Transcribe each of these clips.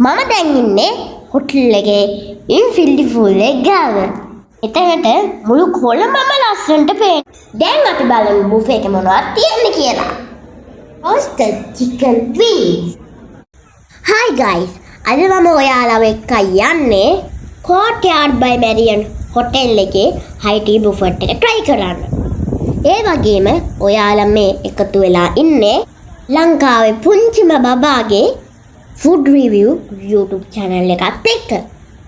මම දැන් ඉන්නේ හොටල් එකේ ඉන්ෆිනිටි පූල් එක ගාව. එතනට මුළු කොළඹම ලස්සනට පේන. දැන් අපි බලමු බුෆේ එකේ මොනවද තියෙන්නේ කියලා. Roasted chicken wings. Hi guys. අද මම ඔයාලව එක්ක යන්නේ Courtyard by Marriott හොටල් එකේ high tea buffet එක try කරන්න. ඒ වගේම ඔයාලා මේ එකතු වෙලා ඉන්නේ ලංකාවේ පුංචිම බබාගේ food review YouTube channel එකත් එක්ක.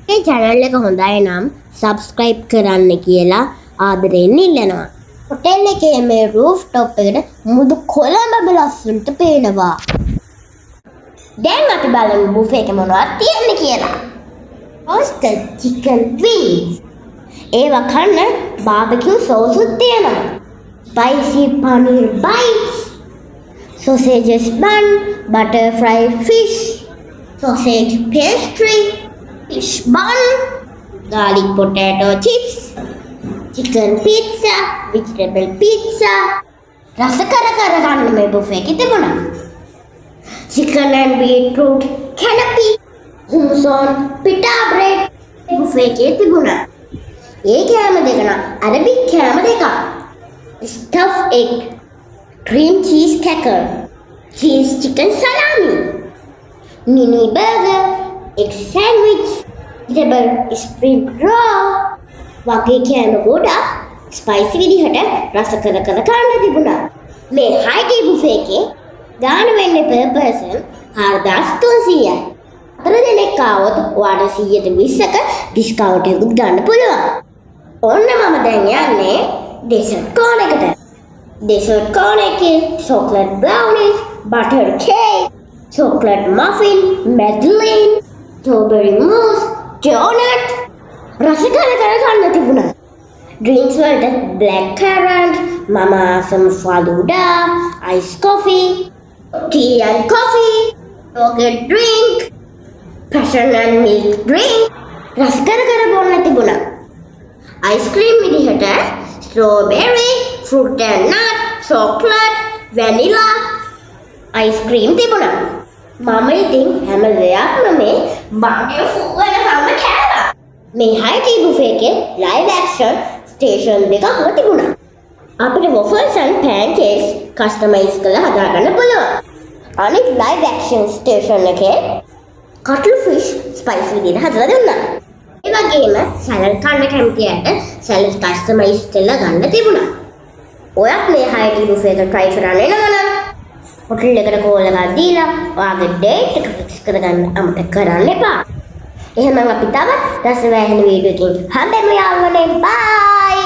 මේ channel එක හොඳයි නම් subscribe කරන්න කියලා ආදරෙන් ඉල්ලනවා. හොටල් එකේ මේ rooftop එකට මුළු කොළඹම ලස්සනට පේනවා. දැන් අපි බලමු බුෆේ එකේ මොනවද තියෙන්නේ කියලා. Roasted chicken wings. ඒවා කන්න barbecue sauce උත් තියෙනවා. Spicy paneer bites. Sausages bun, butter fried fish, sausage pastry, fish bun, garlic potato chips, chicken pizza, vegetable pizza. රස කර ගන්න මේ බුෆේ එකේ තිබුණා. Chicken and beetroot canapé, hummus on pita bread buffet එකේ තිබුණා. ඒ කෑම දෙක නම් අරබික් කෑම දෙකක්. Stuffed egg, cream cheese cracker, cheese chicken salami, mini burger, egg sandwich, vegetable spring roll වගේ කෑම ගොඩක් ස්පයිසි විදිහට රස කර කන්න තිබුණා. මේ high tea buffet එකේ ගාන වෙන්නේ per person 4300යි. අතර දෙනෙක් ආවොත් ඔයාලට 120ක ඩිස්කවුන්ට් එකකුත් ගන්න පුළුවන්. ඔන්න මම දැන් යන්නේ dessert corner එකට. Dessert corner එකේ chocolate brownies, butter cake, chocolate muffin, madeleine, strawberry mousse, donut රස කර ගන්න තිබුණා. Drinks වලට black currant, mama some faluda, iced coffee, tea and coffee, yogurt drink, passion and milk drink රස කර බොන්න තිබුණා. ice cream විදිහට strawberry, fruit and nut, chocolate, vanilla ice cream තිබුණා. මම ඉතින් හැම දෙයක්ම මේ බඩේ ෆුල් වෙනකම්ම කෑවා. මේ high tea buffet එකේ live action station දෙකක්ම තිබුණා. අපිට waffles and pancakes customize කරලා හදාගන්න පුළුවන්. අනිත් live action station එකේ cuttle fish spice විදිහට හදලා දුන්නා. ඒ වගේම සැලඩ් කන්න කැමති අයට සැලඩ් කස්ටමයිස් කරලා ගන්න තිබුණා. ඔයත් මේ high tea buffet එක try කරන්න එනවනම් හොටල් එකට කෝල් එකක් දීලා ඔයාගේ date එක fix කරගන්න අමතක කරන්න එපා. එහෙනම් අපි තවත් රසවැහෙන වීඩියෝ එකකින් හම්බෙමු යාළුවනේ. බයි.